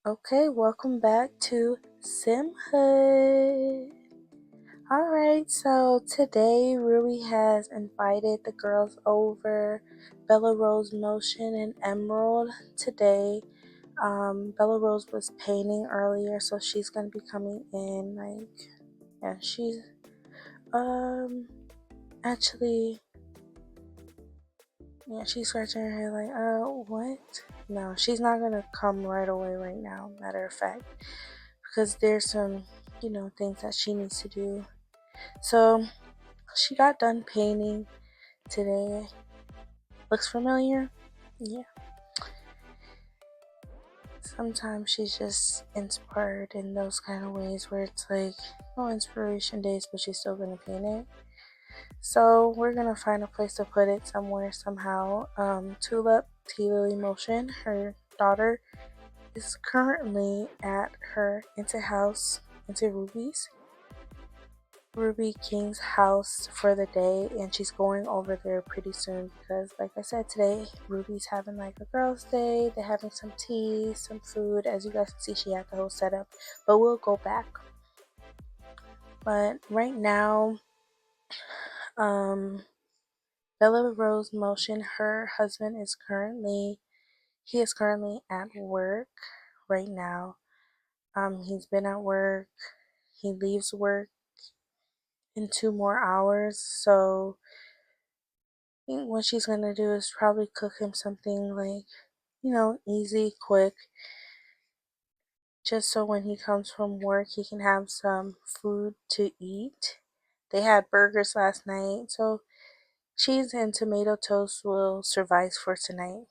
Okay, welcome back to SimHood. Alright, so today Ruby has invited the girls over. Bella Rose Motion and Emerald today. Bella Rose was painting earlier, so she's gonna be coming in. Yeah, she's um actually, yeah, she's scratching her head like, what? No, she's not gonna come right away right now. Matter of fact, because there's some, things that she needs to do. So she got done painting today. Looks familiar? Yeah. Sometimes she's just inspired in those kind of ways where it's like no inspiration days, but she's still gonna paint it. So we're gonna find a place to put it somewhere somehow. Tulip Tea Lily Motion, her daughter, is currently at her into Ruby King's house for the day, and she's going over there pretty soon because, like I said, today Ruby's having like a girls' day. They're having some tea, some food. As you guys can see, she had the whole setup, but we'll go back. But right now, um, Bella Rose Motion, her husband is currently at work right now. He's been at work. He leaves work in 2 more hours, so I think what she's gonna do is probably cook him something like, easy, quick, just so when he comes from work, he can have some food to eat. They had burgers last night, so cheese and tomato toast will suffice for tonight.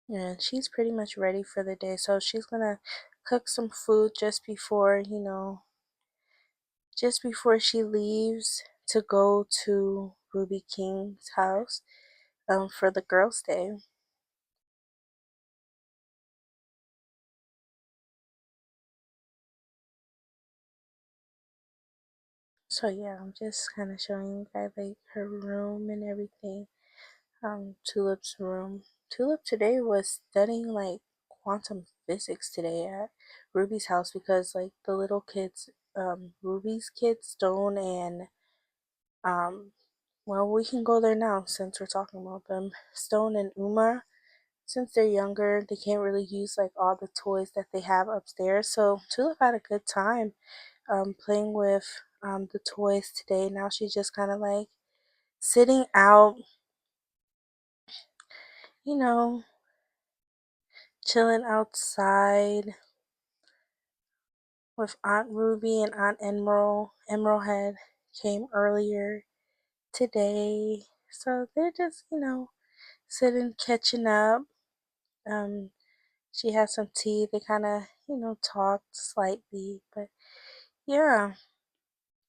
And she's pretty much ready for the day, so she's gonna cook some food just before she leaves to go to Ruby King's house for the girls' day. So yeah, I'm just kind of showing you guys like her room and everything. Tulip's room. Tulip today was studying like quantum physics today at Ruby's house because like the little kids, Ruby's kids, Stone and um, well, we can go there now since we're talking about them. Stone and Uma, since they're younger, they can't really use like all the toys that they have upstairs. So Tulip had a good time playing with the toys today. Now she's just kind of like sitting out, you know, chilling outside with Aunt Ruby and Aunt Emerald. Emerald had came earlier today. So they're just, sitting, catching up. Um, she had some tea. They kind of, talked slightly. But yeah.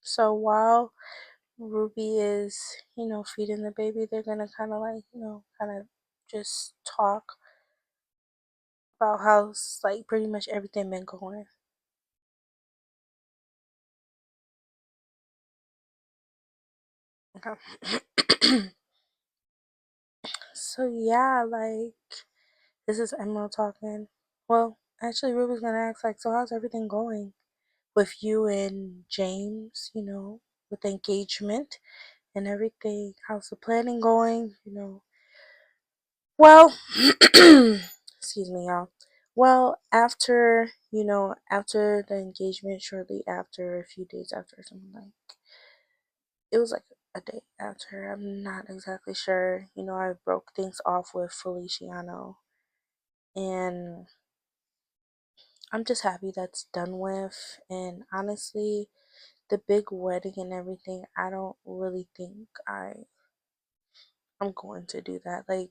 So while Ruby is, feeding the baby, they're gonna kind of like, kind of just talk about how like pretty much everything been going. Okay. So yeah, like this is Emerald talking. Well, actually, Ruby's gonna ask like, so how's everything going with you and James? With the engagement and everything. How's the planning going? Well, excuse me, y'all. Well, after the engagement, shortly after, a few days after, something like, it was like a day after. I'm not exactly sure. I broke things off with Feliciano, and I'm just happy that's done with. And honestly, the big wedding and everything, I don't really think I'm going to do that. Like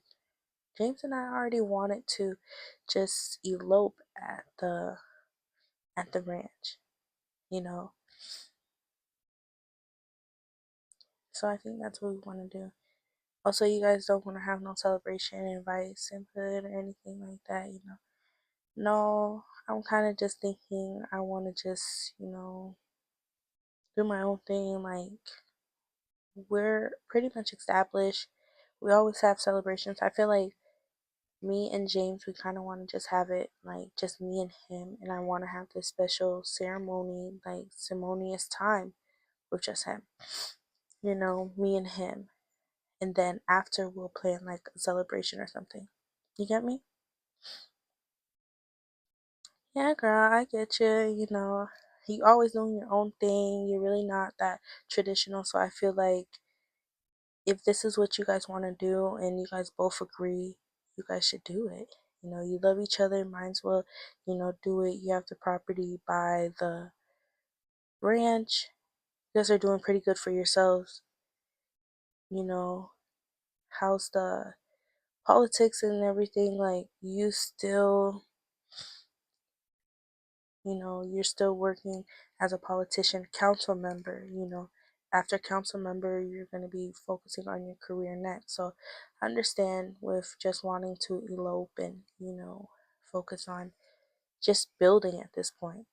James and I already wanted to just elope at the ranch, you know. So I think that's what we want to do. Also, you guys don't want to have no celebration, invite Simhood or anything like that. No, I'm kind of just thinking I want to just, do my own thing. Like, we're pretty much established. We always have celebrations. I feel like me and James, we kind of want to just have it like just me and him. And I want to have this special ceremony, like ceremonious time with just him, me and him. And then after we'll plan like a celebration or something. You get me? Yeah, girl, I get you. You always doing your own thing. You're really not that traditional. So I feel like if this is what you guys want to do and you guys both agree, you guys should do it. You love each other, might as well, do it. You have the property by the ranch. You guys are doing pretty good for yourselves. You know, how's the politics and everything? Like, you're still working as a politician, council member. After council member, you're going to be focusing on your career next. So I understand with just wanting to elope and, focus on just building at this point.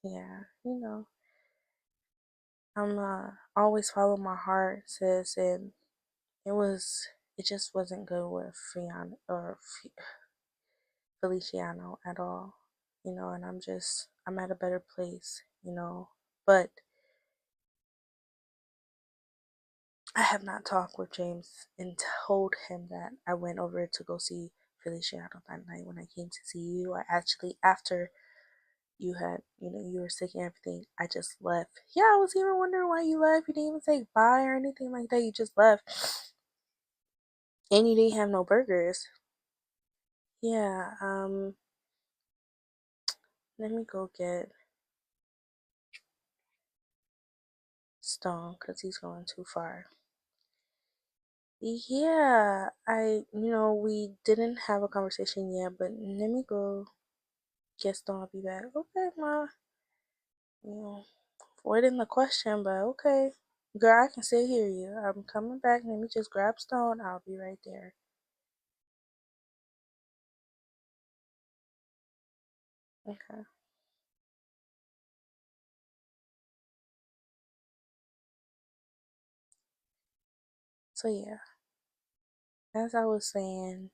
Yeah, I'm always follow my heart, sis, and it was it just wasn't good with Feliciano at all. And I'm at a better place, but I have not talked with James and told him that I went over to go see Feliciano that night when I came to see you. I actually, after you were sick and everything, I just left. Yeah, I was even wondering why you left. You didn't even say bye or anything like that. You just left. And you didn't have no burgers. Yeah, let me go get Stone because he's going too far. Yeah, we didn't have a conversation yet, but let me go get Stone. I'll be back. Okay, ma. Yeah, avoiding the question, but okay. Girl, I can still hear you. I'm coming back. Let me just grab Stone. I'll be right there. Okay. So yeah, as I was saying,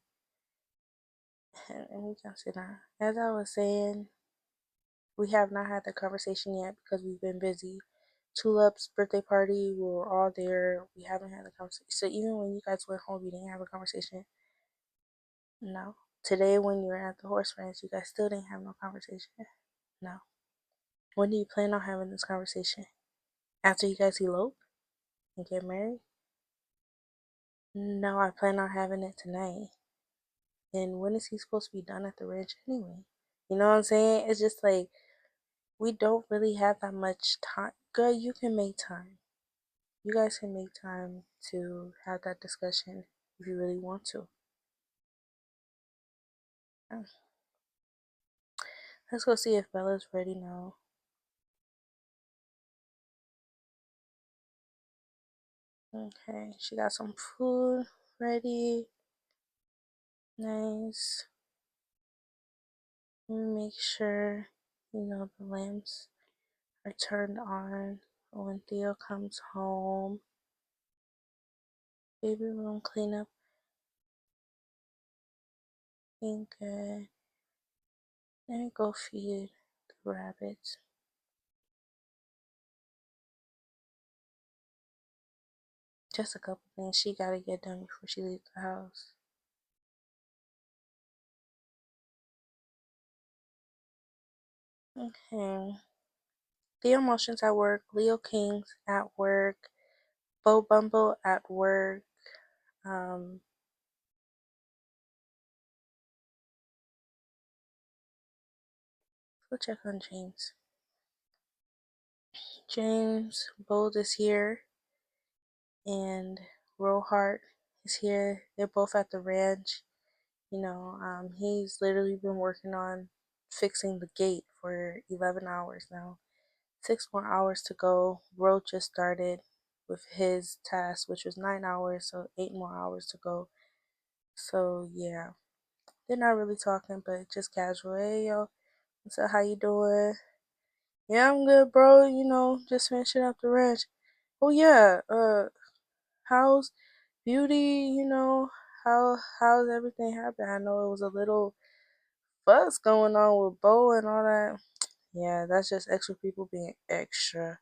and we can sit down. As I was saying, we have not had the conversation yet because we've been busy. Tulip's birthday party, we were all there. We haven't had the conversation. So even when you guys went home, you didn't have a conversation. No. Today, when you were at the horse ranch, you guys still didn't have no conversation. No. When do you plan on having this conversation? After you guys elope and get married? No, I plan on having it tonight. And when is he supposed to be done at the ranch anyway? You know what I'm saying? It's just like we don't really have that much time. Girl, you can make time. You guys can make time to have that discussion if you really want to. Yeah. Let's go see if Bella's ready now. Okay, she got some food ready. Nice. Let me make sure, the lamps are turned on when Theo comes home. Baby room cleanup. Ain't good. Let me go feed the rabbits. Just a couple things she gotta get done before she leaves the house. Okay. Theo Motions at work. Leo Kings at work. Bo Bumble at work. Um, go check on James. James Bold is here, and Rohart is here. They're both at the ranch. He's literally been working on fixing the gate for 11 hours now. 6 more hours to go. Ro just started with his task, which was 9 hours, so 8 more hours to go. So, yeah. They're not really talking, but just casual. Hey yo, what's up? How you doing? Yeah, I'm good, bro. Just finishing up the ranch. Oh yeah. How's beauty? How's everything happened? I know it was a little fuss going on with Bo and all that. Yeah, that's just extra people being extra.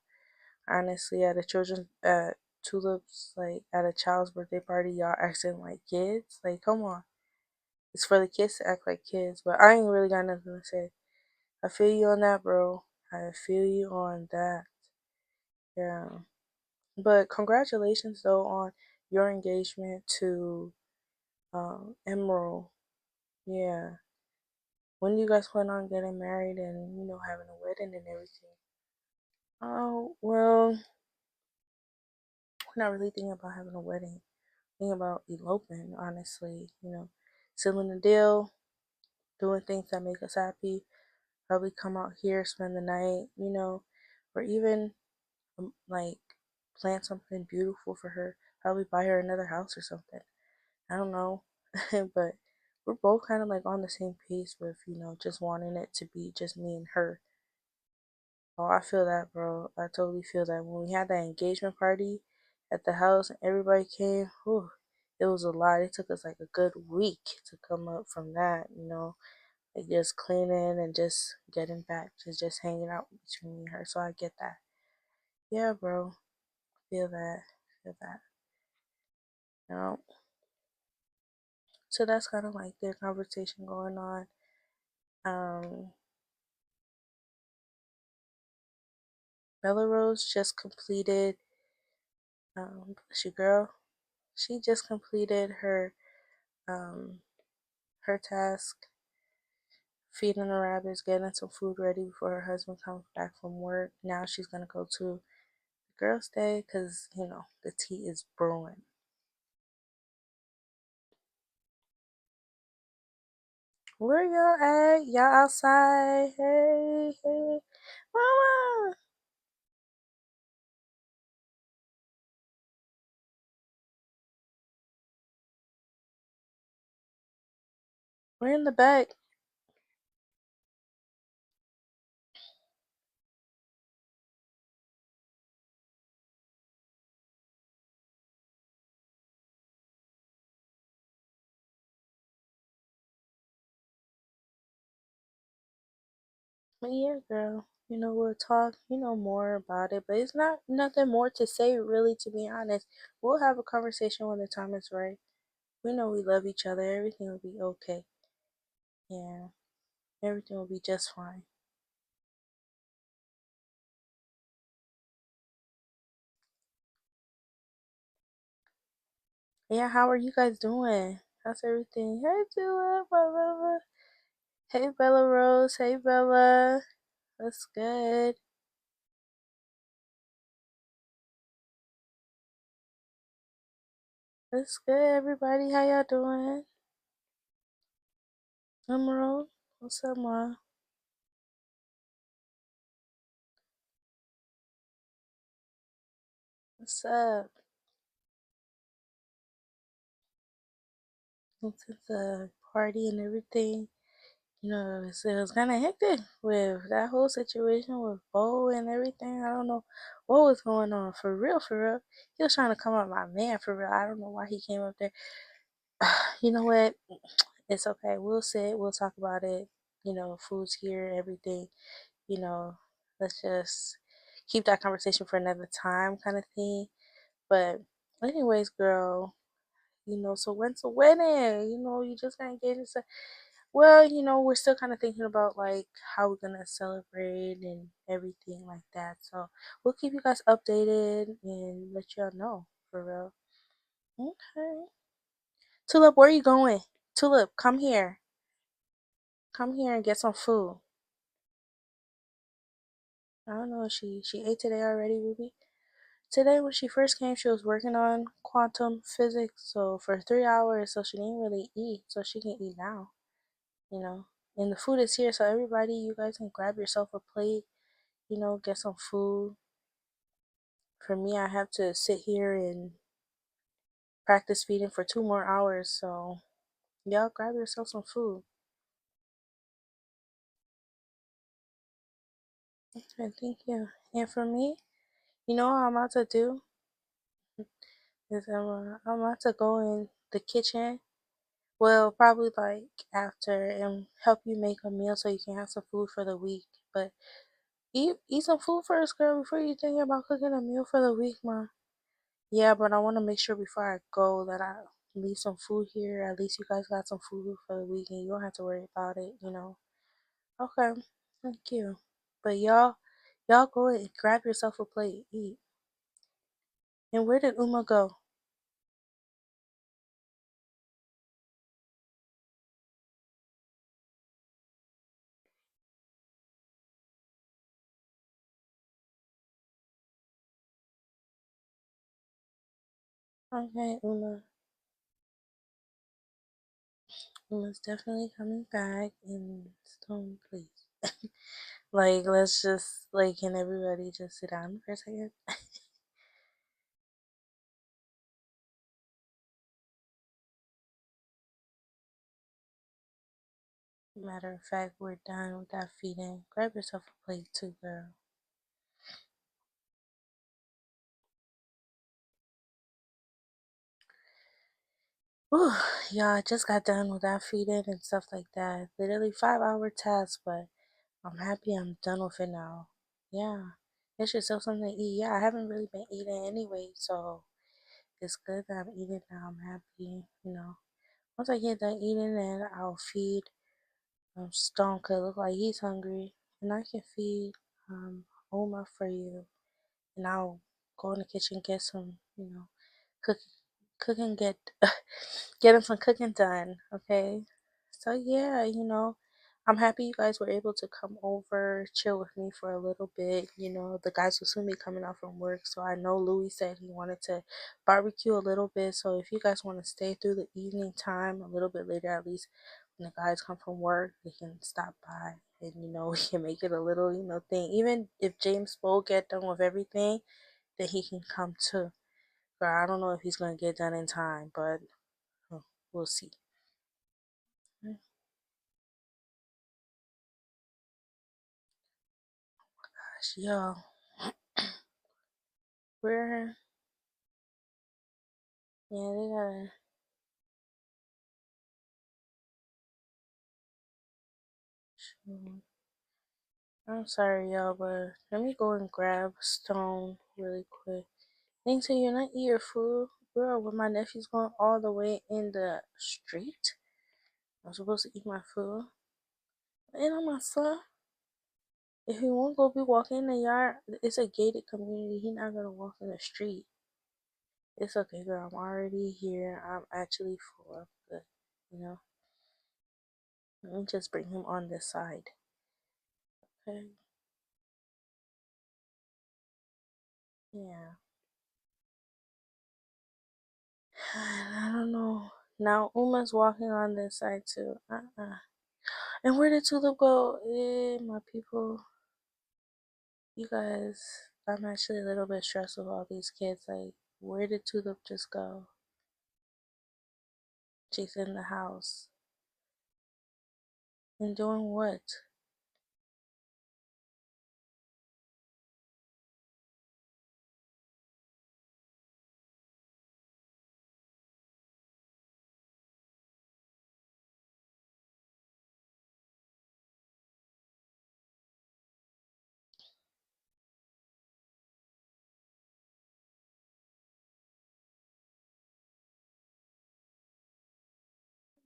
Honestly, at a children's at Tulips, like at a child's birthday party, y'all acting like kids. Like, come on. It's for the kids to act like kids, but I ain't really got nothing to say. I feel you on that, bro. I feel you on that. Yeah. But congratulations though on your engagement to Emerald. Yeah. When do you guys plan on getting married and having a wedding and everything? Oh well, we're not really thinking about having a wedding. Thinking about eloping, honestly. Sealing the deal, doing things that make us happy. Probably come out here, spend the night. Or even like plant something beautiful for her. Probably buy her another house or something. I don't know. But we're both kind of like on the same pace with, just wanting it to be just me and her. Oh, I feel that, bro. I totally feel that. When we had that engagement party at the house and everybody came, whew, it was a lot. It took us like a good week to come up from that. Like just cleaning and just getting back to just hanging out between me and her. So I get that. Yeah, bro. Feel that. Feel that. You know. So that's kind of like their conversation going on. Um, Bella Rose just completed. Bless you, girl. She just completed um her task, feeding the rabbits, getting some food ready before her husband comes back from work. Now she's gonna go to the girls' day because the tea is brewing. Where y'all at? Y'all outside? Hey, hey, mama. We're in the back. But yeah, girl. We'll talk, more about it. But it's not nothing more to say, really, to be honest. We'll have a conversation when the time is right. We know we love each other. Everything will be okay. Yeah, everything will be just fine. Yeah, how are you guys doing? How's everything? Hey, Tulip, my lover. Hey, Bella Rose. Hey, Bella. That's good. That's good, everybody. How y'all doing? Emerald. What's up, ma? What's up? Into the party and everything. It was kind of hectic with that whole situation with Bo and everything. I don't know what was going on. For real, for real. He was trying to come up my man, for real. I don't know why he came up there. You know what? It's okay. We'll sit. We'll talk about it. Food's here, everything. You know, let's just keep that conversation for another time, kind of thing. But, anyways, girl, so when's the wedding? You just gotta get into. Well, we're still kind of thinking about like how we're gonna celebrate and everything like that. So we'll keep you guys updated and let y'all know for real. Okay. Tulip, where are you going? Tulip, come here. Come here and get some food. I don't know. She ate today already, Ruby. Today when she first came, she was working on quantum physics. So for 3 hours, so she didn't really eat. So she can eat now. You know. And the food is here, so everybody, you guys can grab yourself a plate. Get some food. For me, I have to sit here and practice feeding for 2 more hours. So Y'all grab yourself some food. Okay, thank you. And for me, you know what I'm about to do is I'm about to go in the kitchen. Well, probably like after and help you make a meal so you can have some food for the week. But eat some food first, girl, before you think about cooking a meal for the week, ma. Yeah, but I want to make sure before I go that I leave some food here. At least you guys got some food for the week and you don't have to worry about it. Okay, thank you. But y'all go and grab yourself a plate, eat. And where did Uma go? Okay, Uma's definitely coming back. And Stone, please. Like, let's just like, can everybody just sit down for a second? Matter of fact, we're done with that feeding. Grab yourself a plate too, girl. Whew, yeah, I just got done with that feeding and stuff like that. Literally 5 hour task, but I'm happy I'm done with it now. Yeah. Get yourself something to eat. Yeah, I haven't really been eating anyway, so it's good that I'm eating now. I'm happy. Once I get done eating, then I'll feed Stone, cause look like he's hungry, and I can feed Oma for you, and I'll go in the kitchen get some, cook, cook and get get him some cooking done. Okay, so yeah, I'm happy you guys were able to come over, chill with me for a little bit. The guys will soon be coming out from work, so I know Louis said he wanted to barbecue a little bit. So if you guys want to stay through the evening time a little bit later, at least when the guys come from work, they can stop by and we can make it a little thing. Even if James will get done with everything, then he can come too. Girl, I don't know if he's gonna get done in time, but we'll see. Gosh, yo, we're yeah, they gotta. I'm sorry, y'all, but let me go and grab Stone really quick. Think so you're not eat your food, girl? When my nephew's going all the way in the street, I'm supposed to eat my food. And I'm my son. If he won't go be walking in the yard, it's a gated community. He not gonna walk in the street. It's okay, girl. I'm already here. I'm actually full of good. You know. Let me just bring him on this side. Okay. Yeah. I don't know. Now Uma's walking on this side too. And where did Tulip go? My people, you guys, I'm actually a little bit stressed with all these kids. Like, where did Tulip just go? She's in the house. And doing what?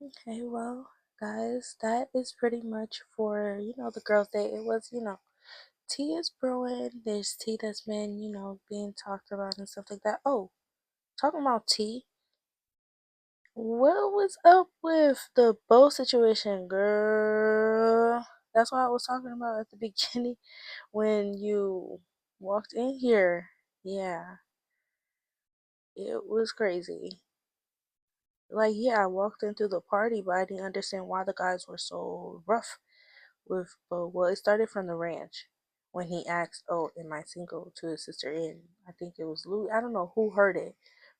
Okay, well, guys, that is pretty much for the girls' day. It was tea is brewing. There's tea that's been being talked about and stuff like that. Oh, talking about tea. What was up with the bow situation, girl? That's what I was talking about at the beginning when you walked in here. Yeah, it was crazy. Like, yeah, I walked into the party, but I didn't understand why the guys were so rough with Bo. Well, it started from the ranch when he asked, "Oh, am I single?" to his sister, and I think it was Louis. I don't know who heard it,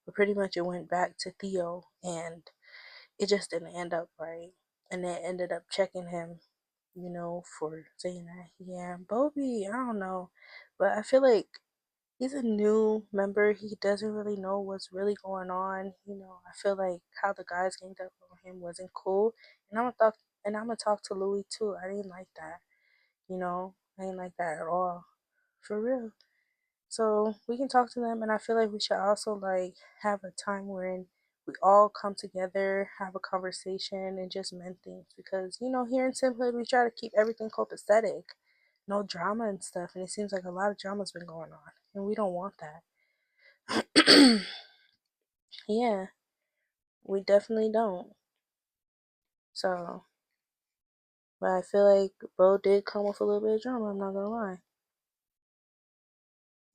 but pretty much it went back to Theo, and it just didn't end up right. And they ended up checking him, for saying that. Yeah, Bobby, I don't know. But I feel like he's a new member. He doesn't really know what's really going on. I feel like how the guys ganged up on him wasn't cool. And I'm gonna talk to Louis too. I didn't like that. I didn't like that at all. For real. So we can talk to them, and I feel like we should also like have a time wherein we all come together, have a conversation, and just mend things. Because here in SimHood, we try to keep everything copacetic, no drama and stuff. And it seems like a lot of drama's been going on, and we don't want that. Yeah, we definitely don't. So, but I feel like Bo did come with a little bit of drama. I'm not gonna lie.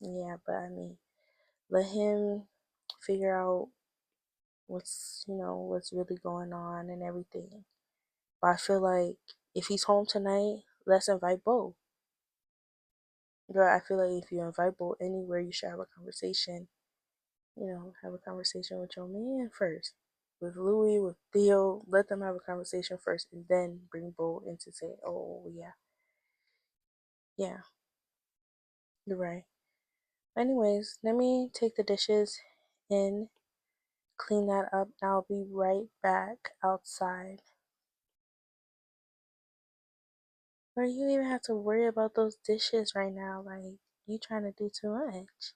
Yeah, but I mean, let him figure out what's really going on and everything. But I feel like if he's home tonight, let's invite Bo. Girl, I feel like if you invite Bo anywhere, you should have a conversation. Have a conversation with your man first. With Louis, with Theo, let them have a conversation first and then bring Bo in to say, oh, yeah, yeah, you're right. Anyways, let me take the dishes in, clean that up, and I'll be right back outside. Or you even have to worry about those dishes right now. Like, you trying to do too much.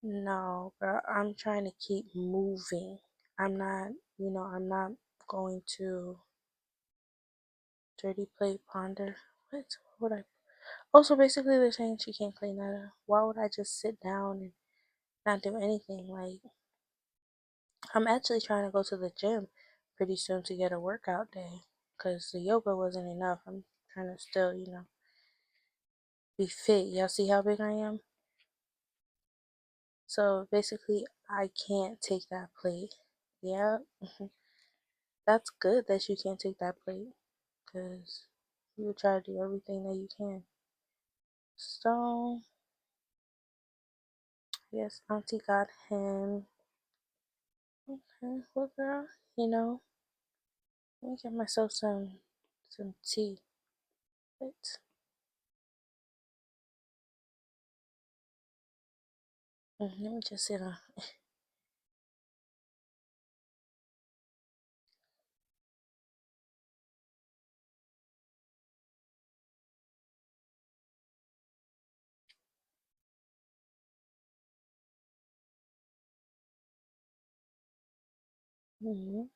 No, girl, I'm trying to keep moving. I'm not going to dirty plate ponder. What would I? Also, basically, they're saying she can't clean that up. Why would I just sit down and not do anything? Like, I'm actually trying to go to the gym pretty soon to get a workout day because the yoga wasn't enough. I'm trying to still, be fit. Y'all see how big I am? So basically, I can't take that plate. Yeah, that's good that you can't take that plate because you would try to do everything that you can. So, yes, Auntie got him. Okay, well, girl, let me get myself some tea. But let me just sit on. Mhm.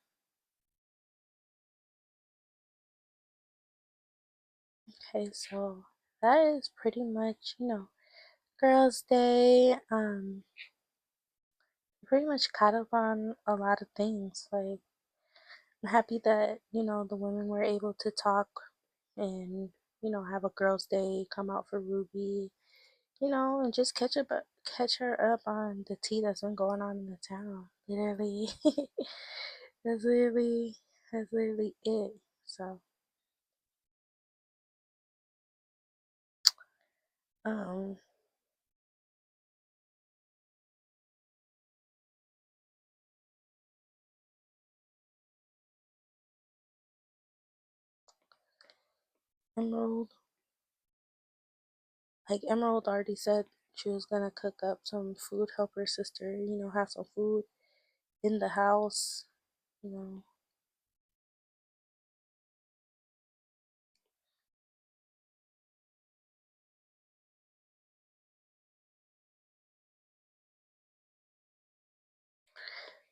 Okay, so that is pretty much, Girls' Day. Pretty much caught up on a lot of things. Like, I'm happy that, the women were able to talk and, have a girls' day, come out for Ruby, and just catch her up on the tea that's been going on in the town. Literally, that's literally it. So, um, Emerald, like Emerald already said she was gonna cook up some food, help her sister, have some food in the house, you know.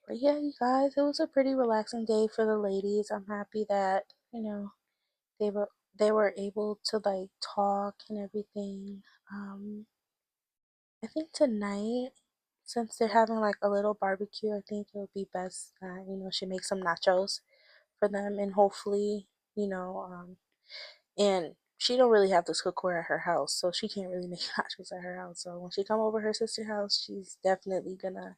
But yeah, you guys, it was a pretty relaxing day for the ladies. I'm happy that, they were able to like talk and everything. I think tonight, since they're having like a little barbecue, I think it would be best that, she makes some nachos for them and hopefully, and she don't really have this cookware at her house, so she can't really make nachos at her house. So when she come over her sister's house, she's definitely gonna,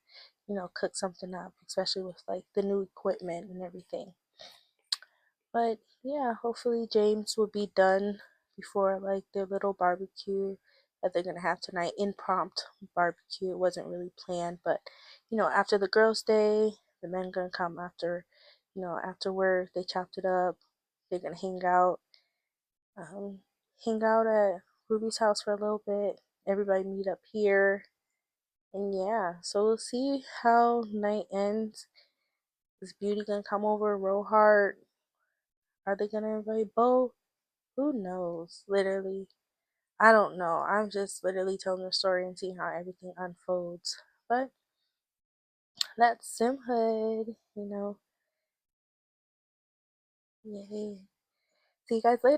cook something up, especially with like the new equipment and everything. But yeah, hopefully James will be done before like their little barbecue that they're gonna have tonight. Impromptu barbecue. It wasn't really planned, but after the girls' day, the men gonna come after, after work they chopped it up. They're gonna um, hang out at Ruby's house for a little bit. Everybody meet up here, and yeah. So we'll see how night ends. Is Beauty gonna come over real hard? Are they gonna invite both? Who knows? Literally, I don't know. I'm just literally telling the story and seeing how everything unfolds. But that's SimHood. Yay. See you guys later.